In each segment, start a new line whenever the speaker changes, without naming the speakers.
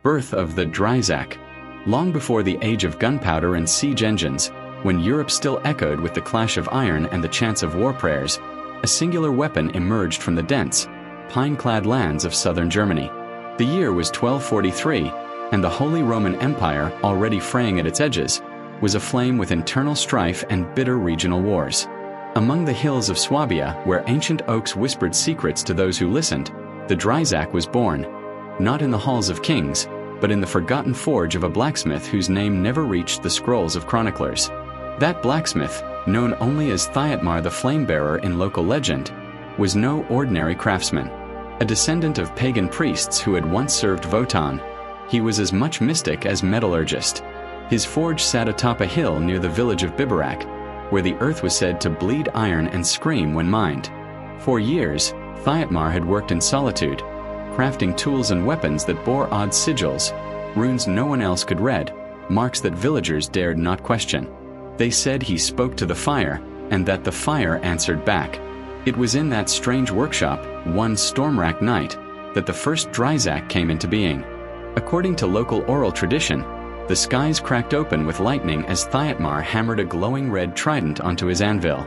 Birth of the DREIZACK. Long before the age of gunpowder and siege engines, when Europe still echoed with the clash of iron and the chants of war prayers, a singular weapon emerged from the dense, pine-clad lands of southern Germany. The year was 1243, and the Holy Roman Empire, already fraying at its edges, was aflame with internal strife and bitter regional wars. Among the hills of Swabia, where ancient oaks whispered secrets to those who listened, the DREIZACK was born, not in the halls of kings, but in the forgotten forge of a blacksmith whose name never reached the scrolls of chroniclers. That blacksmith, known only as Thietmar the Flamebearer in local legend, was no ordinary craftsman. A descendant of pagan priests who had once served Wotan, he was as much mystic as metallurgist. His forge sat atop a hill near the village of Biberach, where the earth was said to bleed iron and scream when mined. For years, Thietmar had worked in solitude, crafting tools and weapons that bore odd sigils, runes no one else could read, marks that villagers dared not question. They said he spoke to the fire, and that the fire answered back. It was in that strange workshop, one storm-racked night, that the first DREIZACK came into being. According to local oral tradition, the skies cracked open with lightning as Thietmar hammered a glowing red trident onto his anvil.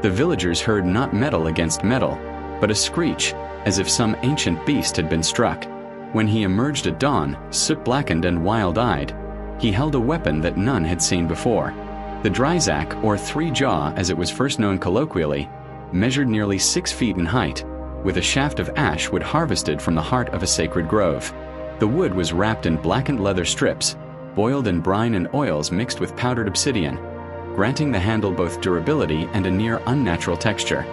The villagers heard not metal against metal, but a screech, as if some ancient beast had been struck. When he emerged at dawn, soot-blackened and wild-eyed, he held a weapon that none had seen before. The DREIZACK, or three-jaw as it was first known colloquially, measured nearly 6 feet in height, with a shaft of ash wood harvested from the heart of a sacred grove. The wood was wrapped in blackened leather strips, boiled in brine and oils mixed with powdered obsidian, granting the handle both durability and a near unnatural texture.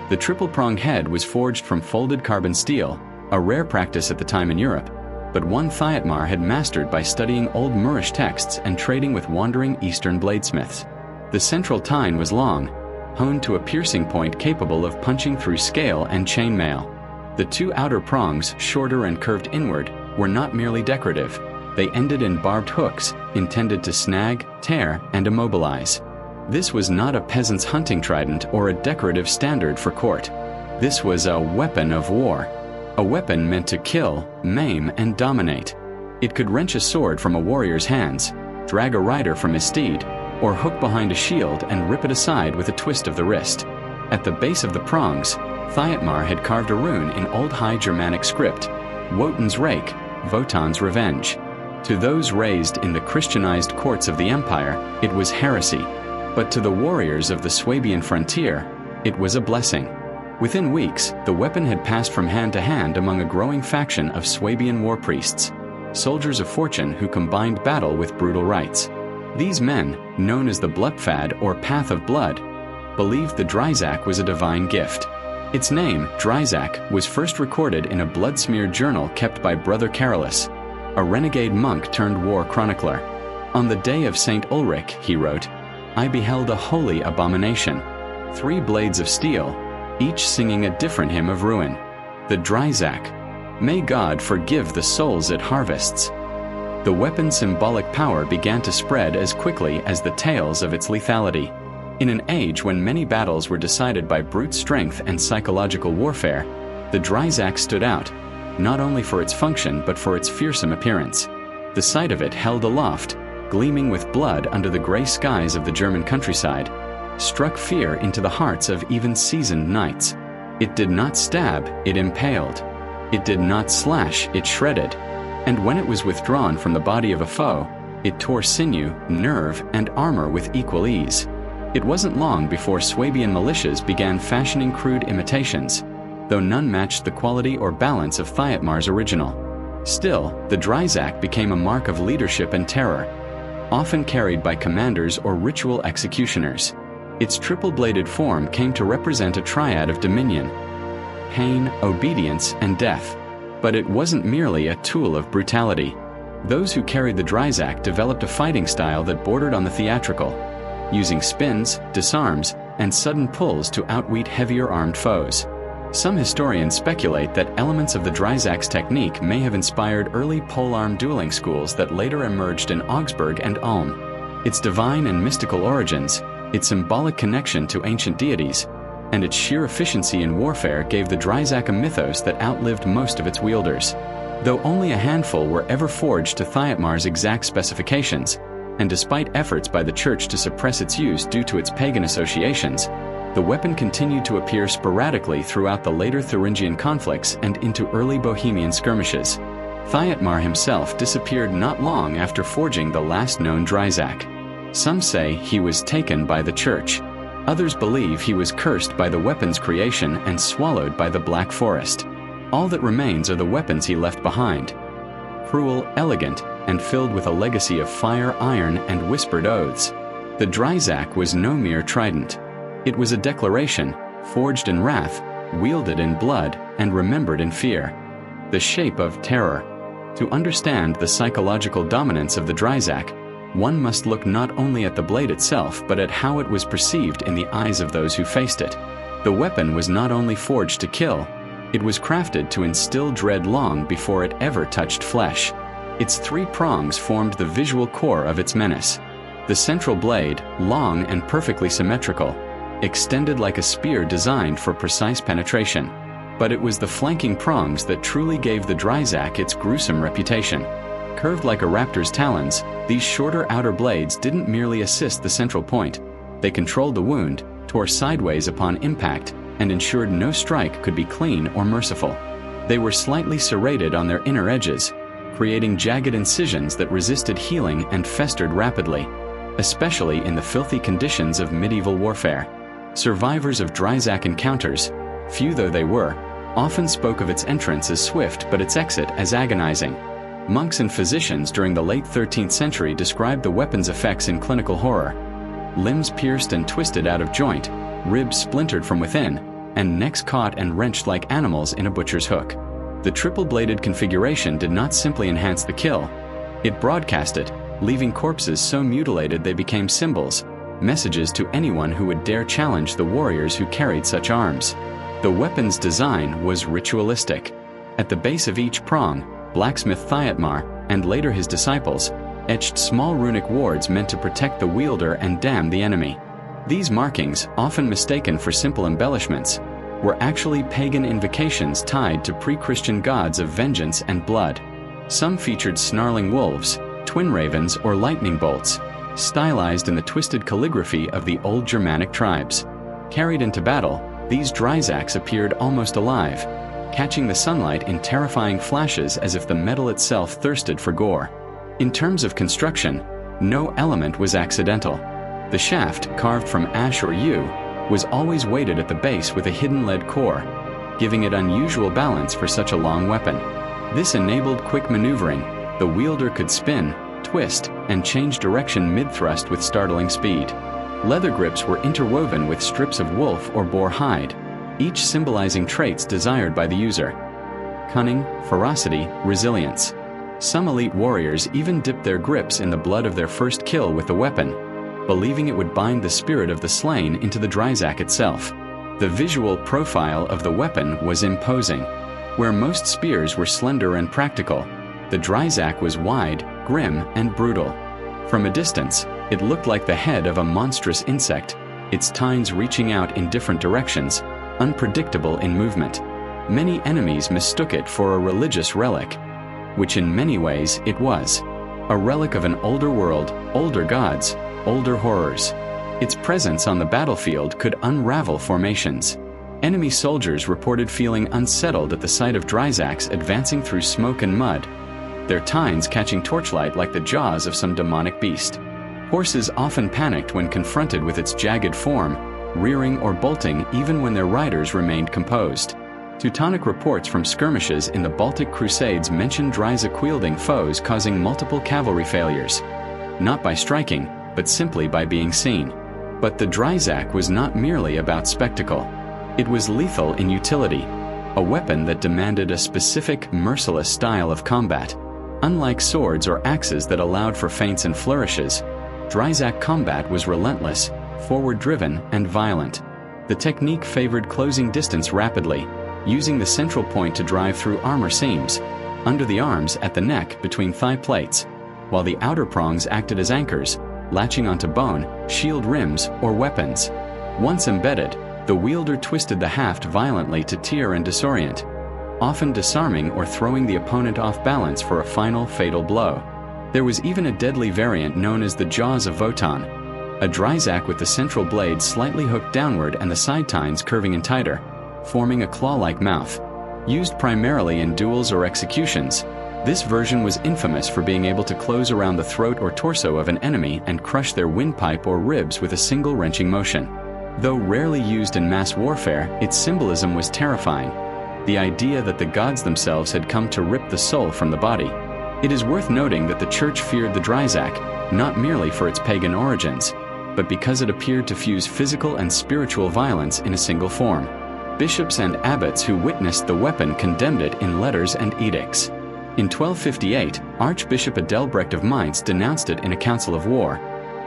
The triple-pronged head was forged from folded carbon steel, a rare practice at the time in Europe, but one Thietmar had mastered by studying old Moorish texts and trading with wandering Eastern bladesmiths. The central tine was long, honed to a piercing point capable of punching through scale and chainmail. The two outer prongs, shorter and curved inward, were not merely decorative. They ended in barbed hooks, intended to snag, tear, and immobilize. This was not a peasant's hunting trident or a decorative standard for court. This was a weapon of war. A weapon meant to kill, maim, and dominate. It could wrench a sword from a warrior's hands, drag a rider from his steed, or hook behind a shield and rip it aside with a twist of the wrist. At the base of the prongs, Thietmar had carved a rune in Old High Germanic script, Wotan's Rake, Wotan's Revenge. To those raised in the Christianized courts of the empire, it was heresy, but to the warriors of the Swabian frontier, it was a blessing. Within weeks, the weapon had passed from hand to hand among a growing faction of Swabian war priests, soldiers of fortune who combined battle with brutal rites. These men, known as the Bloodpfad or Path of Blood, believed the DREIZACK was a divine gift. Its name, DREIZACK, was first recorded in a blood-smeared journal kept by Brother Carolus, a renegade monk turned war chronicler. On the day of St. Ulrich, he wrote, I beheld a holy abomination, 3 blades of steel, each singing a different hymn of ruin. The DREIZACK. May God forgive the souls it harvests. The weapon's symbolic power began to spread as quickly as the tales of its lethality. In an age when many battles were decided by brute strength and psychological warfare, the DREIZACK stood out, not only for its function but for its fearsome appearance. The sight of it held aloft, gleaming with blood under the gray skies of the German countryside, struck fear into the hearts of even seasoned knights. It did not stab, it impaled. It did not slash, it shredded. And when it was withdrawn from the body of a foe, it tore sinew, nerve, and armor with equal ease. It wasn't long before Swabian militias began fashioning crude imitations, though none matched the quality or balance of Thietmar's original. Still, the DREIZACK became a mark of leadership and terror, often carried by commanders or ritual executioners. Its triple-bladed form came to represent a triad of dominion, pain, obedience, and death. But it wasn't merely a tool of brutality. Those who carried the DREIZACK developed a fighting style that bordered on the theatrical, using spins, disarms, and sudden pulls to outwit heavier armed foes. Some historians speculate that elements of the DREIZACK's technique may have inspired early polearm dueling schools that later emerged in Augsburg and Ulm. Its divine and mystical origins, its symbolic connection to ancient deities, and its sheer efficiency in warfare gave the DREIZACK a mythos that outlived most of its wielders. Though only a handful were ever forged to Thyatmar's exact specifications, and despite efforts by the church to suppress its use due to its pagan associations, the weapon continued to appear sporadically throughout the later Thuringian conflicts and into early Bohemian skirmishes. Thyatmar himself disappeared not long after forging the last known DREIZACK. Some say he was taken by the church. Others believe he was cursed by the weapon's creation and swallowed by the Black Forest. All that remains are the weapons he left behind. Cruel, elegant, and filled with a legacy of fire, iron, and whispered oaths, the DREIZACK was no mere trident. It was a declaration, forged in wrath, wielded in blood, and remembered in fear. The shape of terror. To understand the psychological dominance of the DREIZACK, one must look not only at the blade itself but at how it was perceived in the eyes of those who faced it. The weapon was not only forged to kill, it was crafted to instill dread long before it ever touched flesh. Its 3 prongs formed the visual core of its menace. The central blade, long and perfectly symmetrical, extended like a spear designed for precise penetration. But it was the flanking prongs that truly gave the DREIZACK its gruesome reputation. Curved like a raptor's talons, these shorter outer blades didn't merely assist the central point. They controlled the wound, tore sideways upon impact, and ensured no strike could be clean or merciful. They were slightly serrated on their inner edges, creating jagged incisions that resisted healing and festered rapidly, especially in the filthy conditions of medieval warfare. Survivors of DREIZACK encounters, few though they were, often spoke of its entrance as swift but its exit as agonizing. Monks and physicians during the late 13th century described the weapon's effects in clinical horror. Limbs pierced and twisted out of joint, ribs splintered from within, and necks caught and wrenched like animals in a butcher's hook. The triple-bladed configuration did not simply enhance the kill, it broadcasted, leaving corpses so mutilated they became symbols, messages to anyone who would dare challenge the warriors who carried such arms. The weapon's design was ritualistic. At the base of each prong, blacksmith Thyatmar, and later his disciples, etched small runic wards meant to protect the wielder and damn the enemy. These markings, often mistaken for simple embellishments, were actually pagan invocations tied to pre-Christian gods of vengeance and blood. Some featured snarling wolves, twin ravens, or lightning bolts, stylized in the twisted calligraphy of the old Germanic tribes. Carried into battle, these DREIZACKs appeared almost alive, catching the sunlight in terrifying flashes as if the metal itself thirsted for gore. In terms of construction, no element was accidental. The shaft, carved from ash or yew, was always weighted at the base with a hidden lead core, giving it unusual balance for such a long weapon. This enabled quick maneuvering. The wielder could spin, twist, and change direction mid-thrust with startling speed. Leather grips were interwoven with strips of wolf or boar hide, each symbolizing traits desired by the user: cunning, ferocity, resilience. Some elite warriors even dipped their grips in the blood of their first kill with the weapon, believing it would bind the spirit of the slain into the DREIZACK itself. The visual profile of the weapon was imposing. Where most spears were slender and practical, the DREIZACK was wide, grim, and brutal. From a distance, it looked like the head of a monstrous insect, its tines reaching out in different directions, unpredictable in movement. Many enemies mistook it for a religious relic, which in many ways it was. A relic of an older world, older gods, older horrors. Its presence on the battlefield could unravel formations. Enemy soldiers reported feeling unsettled at the sight of DREIZACKs advancing through smoke and mud, their tines catching torchlight like the jaws of some demonic beast. Horses often panicked when confronted with its jagged form, rearing or bolting even when their riders remained composed. Teutonic reports from skirmishes in the Baltic Crusades mention DREIZACK-wielding foes causing multiple cavalry failures, not by striking, but simply by being seen. But the DREIZACK was not merely about spectacle. It was lethal in utility, a weapon that demanded a specific, merciless style of combat. Unlike swords or axes that allowed for feints and flourishes, DREIZACK combat was relentless, forward-driven, and violent. The technique favored closing distance rapidly, using the central point to drive through armor seams, under the arms, at the neck, between thigh plates, while the outer prongs acted as anchors, latching onto bone, shield rims, or weapons. Once embedded, the wielder twisted the haft violently to tear and disorient. often disarming or throwing the opponent off balance for a final fatal blow. There was even a deadly variant known as the Jaws of Wotan, a DREIZACK with the central blade slightly hooked downward and the side tines curving in tighter, forming a claw-like mouth. Used primarily in duels or executions, this version was infamous for being able to close around the throat or torso of an enemy and crush their windpipe or ribs with a single wrenching motion. Though rarely used in mass warfare, its symbolism was terrifying. The idea that the gods themselves had come to rip the soul from the body. It is worth noting that the Church feared the DREIZACK, not merely for its pagan origins, but because it appeared to fuse physical and spiritual violence in a single form. Bishops and abbots who witnessed the weapon condemned it in letters and edicts. In 1258, Archbishop Adelbrecht of Mainz denounced it in a council of war,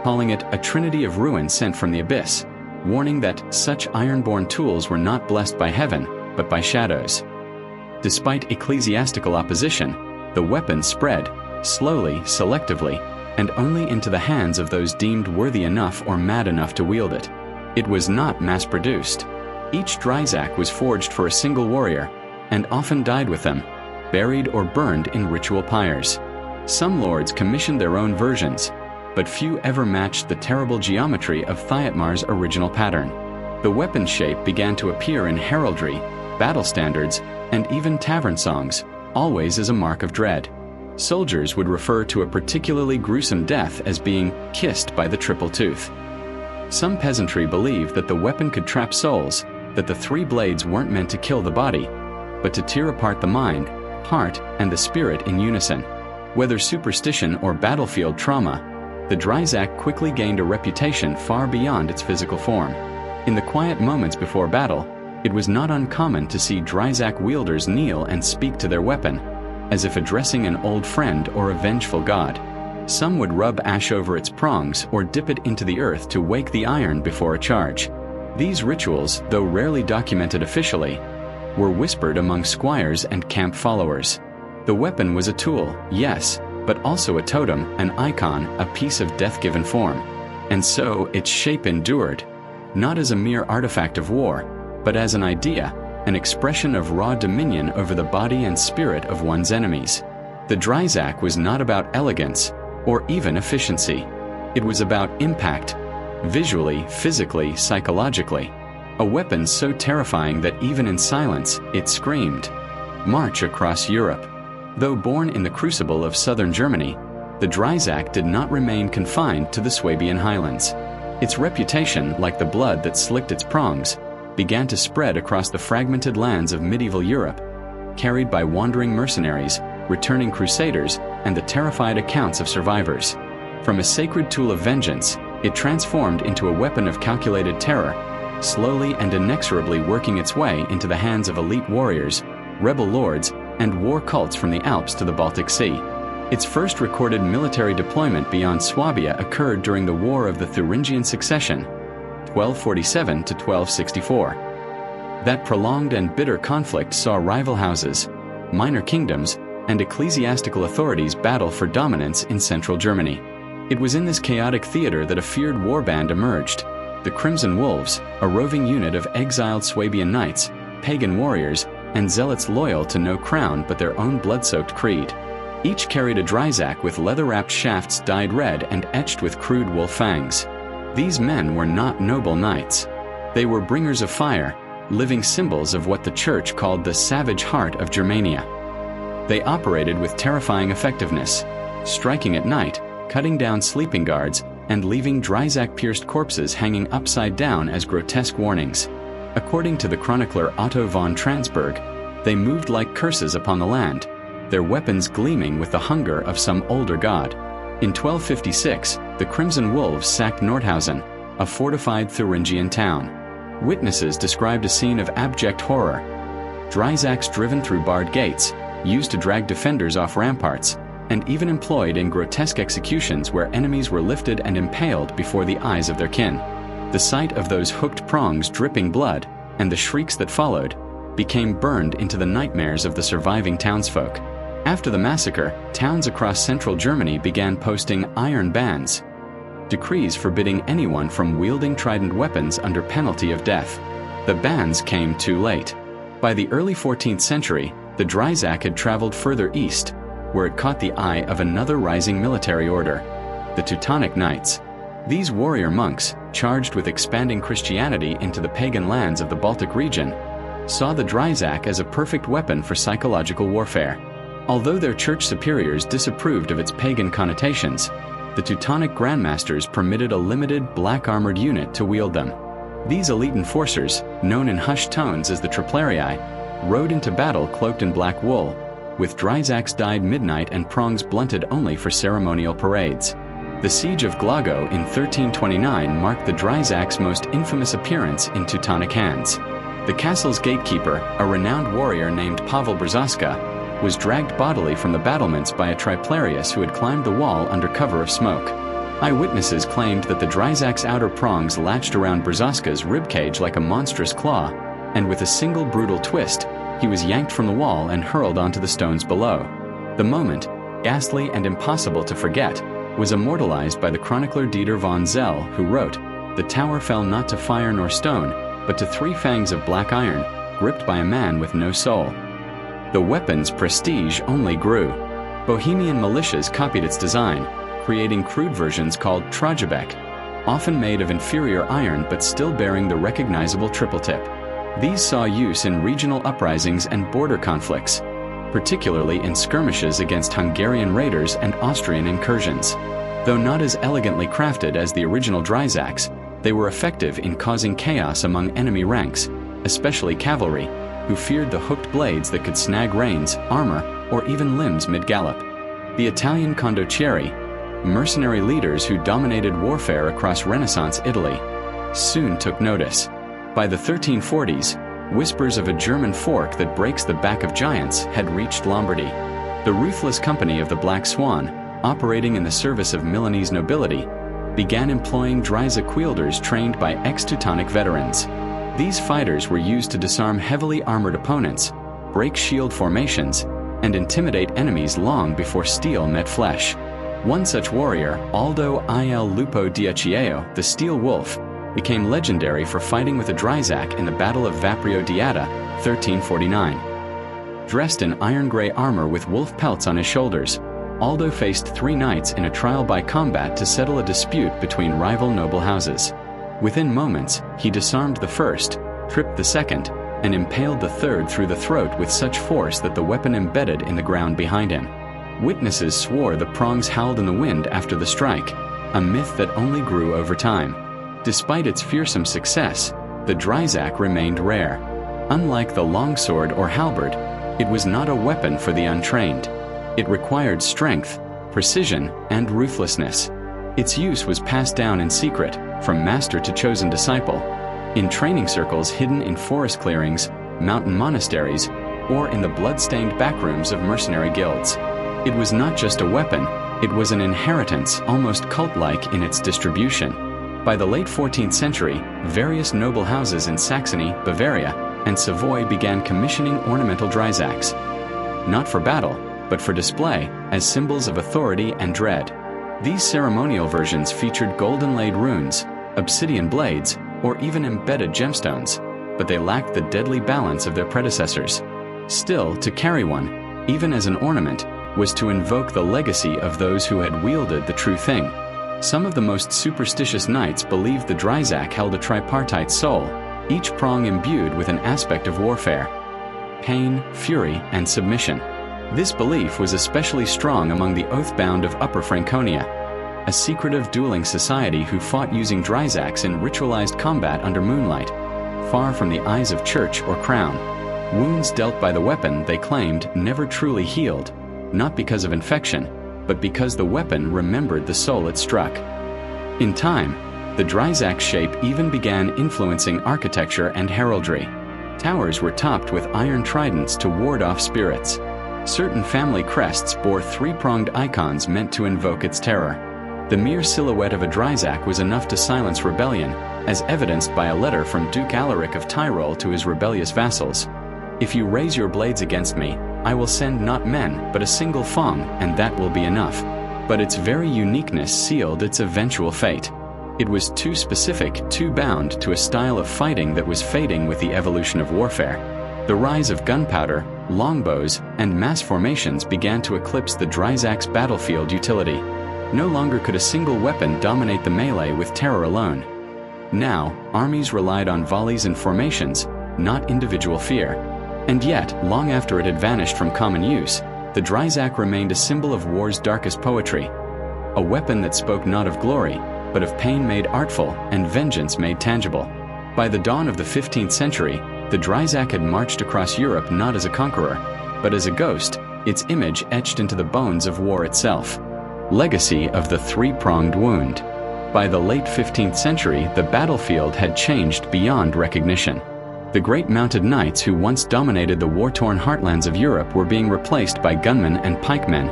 calling it a trinity of ruin sent from the abyss, warning that such iron-born tools were not blessed by heaven, but by shadows. Despite ecclesiastical opposition, the weapon spread, slowly, selectively, and only into the hands of those deemed worthy enough or mad enough to wield it. It was not mass-produced. Each DREIZACK was forged for a single warrior, and often died with them, buried or burned in ritual pyres. Some lords commissioned their own versions, but few ever matched the terrible geometry of Thietmar's original pattern. The weapon shape began to appear in heraldry, battle standards, and even tavern songs, always as a mark of dread. Soldiers would refer to a particularly gruesome death as being kissed by the triple tooth. Some peasantry believed that the weapon could trap souls, that the three blades weren't meant to kill the body, but to tear apart the mind, heart, and the spirit in unison. Whether superstition or battlefield trauma, the DREIZACK quickly gained a reputation far beyond its physical form. In the quiet moments before battle, it was not uncommon to see DREIZACK wielders kneel and speak to their weapon, as if addressing an old friend or a vengeful god. Some would rub ash over its prongs or dip it into the earth to wake the iron before a charge. These rituals, though rarely documented officially, were whispered among squires and camp followers. The weapon was a tool, yes, but also a totem, an icon, a piece of death-given form. And so its shape endured, not as a mere artifact of war, but as an idea, an expression of raw dominion over the body and spirit of one's enemies. The DREIZACK was not about elegance, or even efficiency. It was about impact, visually, physically, psychologically. A weapon so terrifying that even in silence, it screamed. March across Europe. Though born in the crucible of southern Germany, the DREIZACK did not remain confined to the Swabian highlands. Its reputation, like the blood that slicked its prongs, began to spread across the fragmented lands of medieval Europe, carried by wandering mercenaries, returning crusaders, and the terrified accounts of survivors. From a sacred tool of vengeance, it transformed into a weapon of calculated terror, slowly and inexorably working its way into the hands of elite warriors, rebel lords, and war cults from the Alps to the Baltic Sea. Its first recorded military deployment beyond Swabia occurred during the War of the Thuringian Succession, 1247 to 1264. That prolonged and bitter conflict saw rival houses, minor kingdoms, and ecclesiastical authorities battle for dominance in central Germany. It was in this chaotic theater that a feared warband emerged, the Crimson Wolves, a roving unit of exiled Swabian knights, pagan warriors, and zealots loyal to no crown but their own blood-soaked creed. Each carried a DREIZACK with leather-wrapped shafts dyed red and etched with crude wolf fangs. These men were not noble knights. They were bringers of fire, living symbols of what the Church called the savage heart of Germania. They operated with terrifying effectiveness, striking at night, cutting down sleeping guards, and leaving DREIZACK-pierced corpses hanging upside down as grotesque warnings. According to the chronicler Otto von Transberg, they moved like curses upon the land, their weapons gleaming with the hunger of some older god. In 1256, the Crimson Wolves sacked Nordhausen, a fortified Thuringian town. Witnesses described a scene of abject horror. DREIZACKs driven through barred gates, used to drag defenders off ramparts, and even employed in grotesque executions where enemies were lifted and impaled before the eyes of their kin. The sight of those hooked prongs dripping blood, and the shrieks that followed, became burned into the nightmares of the surviving townsfolk. After the massacre, towns across central Germany began posting iron bans, decrees forbidding anyone from wielding trident weapons under penalty of death. The bans came too late. By the early 14th century, The DREIZACK had traveled further east, where it caught the eye of another rising military order, the Teutonic Knights. These warrior monks, charged with expanding Christianity into the pagan lands of the Baltic region, saw the DREIZACK as a perfect weapon for psychological warfare. Although their church superiors disapproved of its pagan connotations, the Teutonic grandmasters permitted a limited black-armored unit to wield them. These elite enforcers, known in hushed tones as the Triplarii, rode into battle cloaked in black wool, with DREIZACKs dyed midnight and prongs blunted only for ceremonial parades. The Siege of Glago in 1329 marked the DREIZACK's most infamous appearance in Teutonic hands. The castle's gatekeeper, a renowned warrior named Pavel Brzaska, was dragged bodily from the battlements by a Triplarius who had climbed the wall under cover of smoke. Eyewitnesses claimed that the DREIZACK's outer prongs latched around Brzaska's ribcage like a monstrous claw, and with a single brutal twist, he was yanked from the wall and hurled onto the stones below. The moment, ghastly and impossible to forget, was immortalized by the chronicler Dieter von Zell, who wrote, "The tower fell not to fire nor stone, but to 3 fangs of black iron, gripped by a man with no soul." The weapon's prestige only grew. Bohemian militias copied its design, creating crude versions called Trojebek, often made of inferior iron but still bearing the recognizable triple tip. These saw use in regional uprisings and border conflicts, particularly in skirmishes against Hungarian raiders and Austrian incursions. Though not as elegantly crafted as the original DREIZACKs, they were effective in causing chaos among enemy ranks, especially cavalry, who feared the hooked blades that could snag reins, armor, or even limbs mid-gallop. The Italian condottieri, mercenary leaders who dominated warfare across Renaissance Italy, soon took notice. By the 1340s, whispers of a German fork that breaks the back of giants had reached Lombardy. The ruthless company of the Black Swan, operating in the service of Milanese nobility, began employing DREIZACK wielders trained by ex-Teutonic veterans. These fighters were used to disarm heavily armored opponents, break shield formations, and intimidate enemies long before steel met flesh. One such warrior, Aldo il Lupo Diaccieo, the Steel Wolf, became legendary for fighting with a DREIZACK in the Battle of Vaprio d'Adda, 1349. Dressed in iron-gray armor with wolf pelts on his shoulders, Aldo faced 3 knights in a trial by combat to settle a dispute between rival noble houses. Within moments, he disarmed the first, tripped the second, and impaled the third through the throat with such force that the weapon embedded in the ground behind him. Witnesses swore the prongs howled in the wind after the strike, a myth that only grew over time. Despite its fearsome success, the DREIZACK remained rare. Unlike the longsword or halberd, it was not a weapon for the untrained. It required strength, precision, and ruthlessness. Its use was passed down in secret, from master to chosen disciple, in training circles hidden in forest clearings, mountain monasteries, or in the blood-stained backrooms of mercenary guilds. It was not just a weapon, it was an inheritance almost cult-like in its distribution. By the late 14th century, various noble houses in Saxony, Bavaria, and Savoy began commissioning ornamental DREIZACKs. Not for battle, but for display, as symbols of authority and dread. These ceremonial versions featured gold-inlaid runes, obsidian blades, or even embedded gemstones, but they lacked the deadly balance of their predecessors. Still, to carry one, even as an ornament, was to invoke the legacy of those who had wielded the true thing. Some of the most superstitious knights believed the DREIZACK held a tripartite soul, each prong imbued with an aspect of warfare: pain, fury, and submission. This belief was especially strong among the oath-bound of Upper Franconia, a secretive dueling society who fought using DREIZACKs in ritualized combat under moonlight, far from the eyes of church or crown. Wounds dealt by the weapon, they claimed, never truly healed, not because of infection, but because the weapon remembered the soul it struck. In time, the DREIZACK shape even began influencing architecture and heraldry. Towers were topped with iron tridents to ward off spirits. Certain family crests bore 3-pronged icons meant to invoke its terror. The mere silhouette of a DREIZACK was enough to silence rebellion, as evidenced by a letter from Duke Alaric of Tyrol to his rebellious vassals. "If you raise your blades against me, I will send not men, but a single fong, and that will be enough." But its very uniqueness sealed its eventual fate. It was too specific, too bound to a style of fighting that was fading with the evolution of warfare. The rise of gunpowder, longbows, and mass formations began to eclipse the DREIZAK's battlefield utility. No longer could a single weapon dominate the melee with terror alone. Now, armies relied on volleys and formations, not individual fear. And yet, long after it had vanished from common use, the DREIZAK remained a symbol of war's darkest poetry. A weapon that spoke not of glory, but of pain made artful and vengeance made tangible. By the dawn of the 15th century, the DREIZAK had marched across Europe not as a conqueror, but as a ghost, its image etched into the bones of war itself. Legacy of the three-pronged wound. By the late 15th century, the battlefield had changed beyond recognition. The great mounted knights who once dominated the war-torn heartlands of Europe were being replaced by gunmen and pikemen,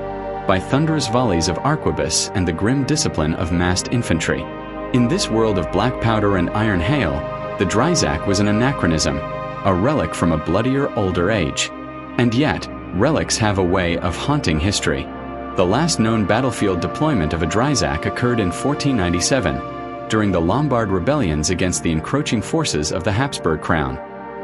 by thunderous volleys of arquebus and the grim discipline of massed infantry. In this world of black powder and iron hail, the DREIZAK was an anachronism, a relic from a bloodier, older age. And yet, relics have a way of haunting history. The last known battlefield deployment of a DREIZAK occurred in 1497, during the Lombard rebellions against the encroaching forces of the Habsburg crown.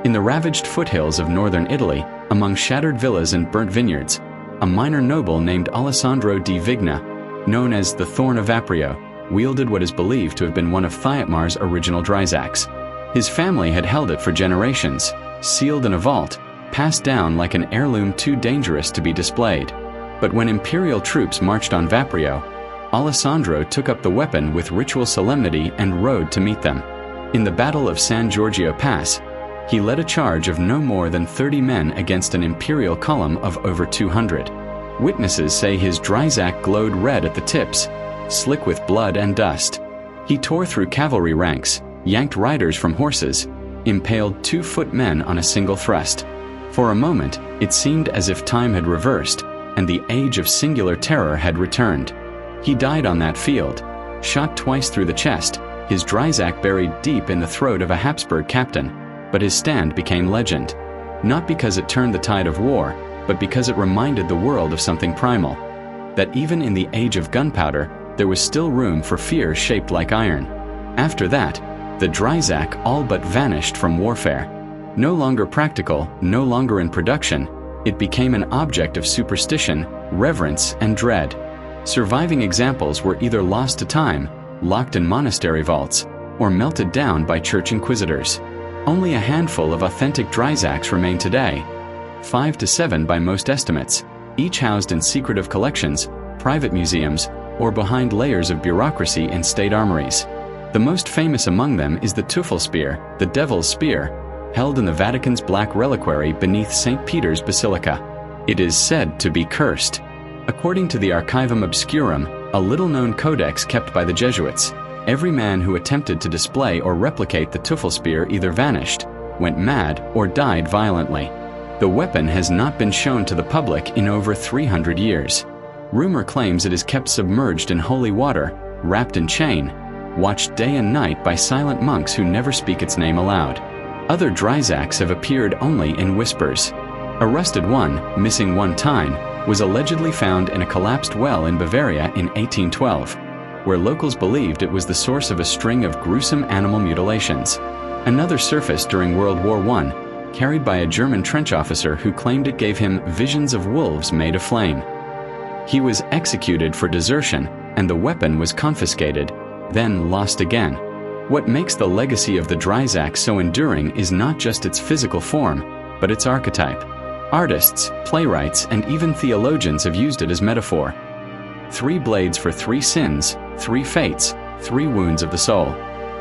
In the ravaged foothills of northern Italy, among shattered villas and burnt vineyards, a minor noble named Alessandro di Vigna, known as the Thorn of Aprio, wielded what is believed to have been one of Thietmar's original DREIZAKs. His family had held it for generations, sealed in a vault, passed down like an heirloom too dangerous to be displayed. But when imperial troops marched on Vaprio, Alessandro took up the weapon with ritual solemnity and rode to meet them. In the Battle of San Giorgio Pass, he led a charge of no more than 30 men against an imperial column of over 200. Witnesses say his DREIZAK glowed red at the tips, slick with blood and dust. He tore through cavalry ranks, yanked riders from horses, impaled 2-foot men on a single thrust. For a moment, it seemed as if time had reversed, and the age of singular terror had returned. He died on that field, shot twice through the chest, his DREIZAK buried deep in the throat of a Habsburg captain, but his stand became legend. Not because it turned the tide of war, but because it reminded the world of something primal. That even in the age of gunpowder, there was still room for fear shaped like iron. After that, the DREIZAK all but vanished from warfare. No longer practical, no longer in production, it became an object of superstition, reverence, and dread. Surviving examples were either lost to time, locked in monastery vaults, or melted down by church inquisitors. Only a handful of authentic DREIZAKs remain today, 5 to 7 by most estimates, each housed in secretive collections, private museums, or behind layers of bureaucracy in state armories. The most famous among them is the Teufelspeer, the Devil's Spear, held in the Vatican's Black Reliquary beneath St. Peter's Basilica. It is said to be cursed. According to the Archivum Obscurum, a little-known codex kept by the Jesuits, every man who attempted to display or replicate the Teufelspeer either vanished, went mad, or died violently. The weapon has not been shown to the public in over 300 years. Rumor claims it is kept submerged in holy water, wrapped in chain, watched day and night by silent monks who never speak its name aloud. Other DREIZAKs have appeared only in whispers. A rusted one, missing one tine, was allegedly found in a collapsed well in Bavaria in 1812, where locals believed it was the source of a string of gruesome animal mutilations. Another surfaced during World War I, carried by a German trench officer who claimed it gave him visions of wolves made aflame. He was executed for desertion, and the weapon was confiscated, then lost again. What makes the legacy of the DREIZAK so enduring is not just its physical form, but its archetype. Artists, playwrights, and even theologians have used it as metaphor. 3 blades for 3 sins, 3 fates, 3 wounds of the soul.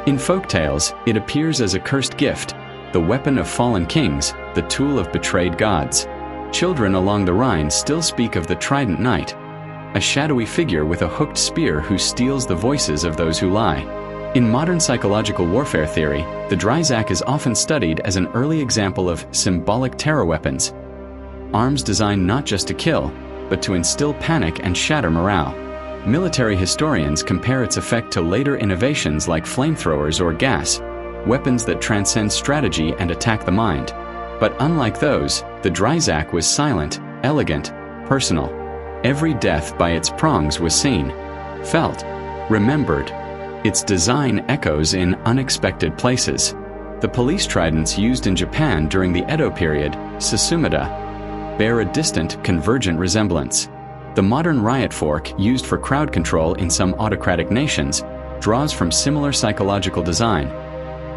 In folk tales, it appears as a cursed gift, the weapon of fallen kings, the tool of betrayed gods. Children along the Rhine still speak of the Trident Knight, a shadowy figure with a hooked spear who steals the voices of those who lie. In modern psychological warfare theory, the DREIZAK is often studied as an early example of symbolic terror weapons, arms designed not just to kill, but to instill panic and shatter morale. Military historians compare its effect to later innovations like flamethrowers or gas, weapons that transcend strategy and attack the mind. But unlike those, the DREIZAK was silent, elegant, personal. Every death by its prongs was seen, felt, remembered. Its design echoes in unexpected places. The police tridents used in Japan during the Edo period, Susumida, bear a distant, convergent resemblance. The modern riot fork, used for crowd control in some autocratic nations, draws from similar psychological design.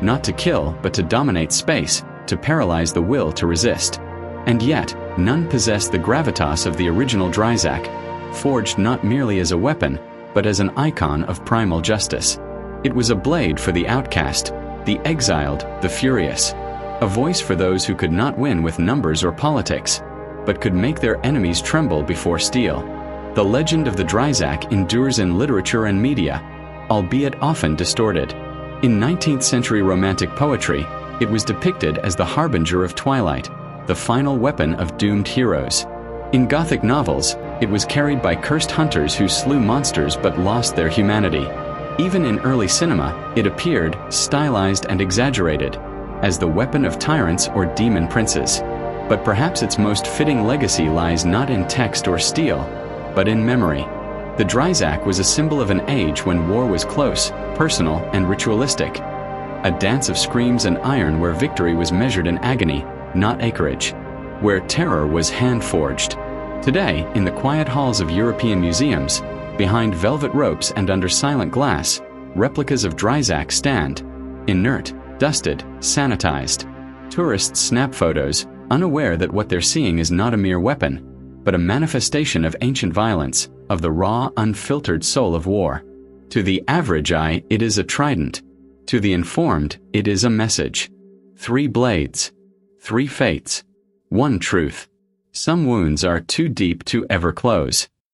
Not to kill, but to dominate space, to paralyze the will to resist. And yet, none possess the gravitas of the original DREIZACK, forged not merely as a weapon, but as an icon of primal justice. It was a blade for the outcast, the exiled, the furious. A voice for those who could not win with numbers or politics, but could make their enemies tremble before steel. The legend of the DREIZACK endures in literature and media, albeit often distorted. In 19th century Romantic poetry, it was depicted as the harbinger of twilight, the final weapon of doomed heroes. In Gothic novels, it was carried by cursed hunters who slew monsters but lost their humanity. Even in early cinema, it appeared, stylized and exaggerated, as the weapon of tyrants or demon princes. But perhaps its most fitting legacy lies not in text or steel, but in memory. The DREIZACK was a symbol of an age when war was close, personal, and ritualistic. A dance of screams and iron where victory was measured in agony, not acreage. Where terror was hand-forged. Today, in the quiet halls of European museums, behind velvet ropes and under silent glass, replicas of DREIZACK stand, inert, dusted, sanitized. Tourists snap photos, unaware that what they're seeing is not a mere weapon, but a manifestation of ancient violence, of the raw, unfiltered soul of war. To the average eye, it is a trident. To the informed, it is a message. 3 blades. 3 fates. 1 truth. Some wounds are too deep to ever close.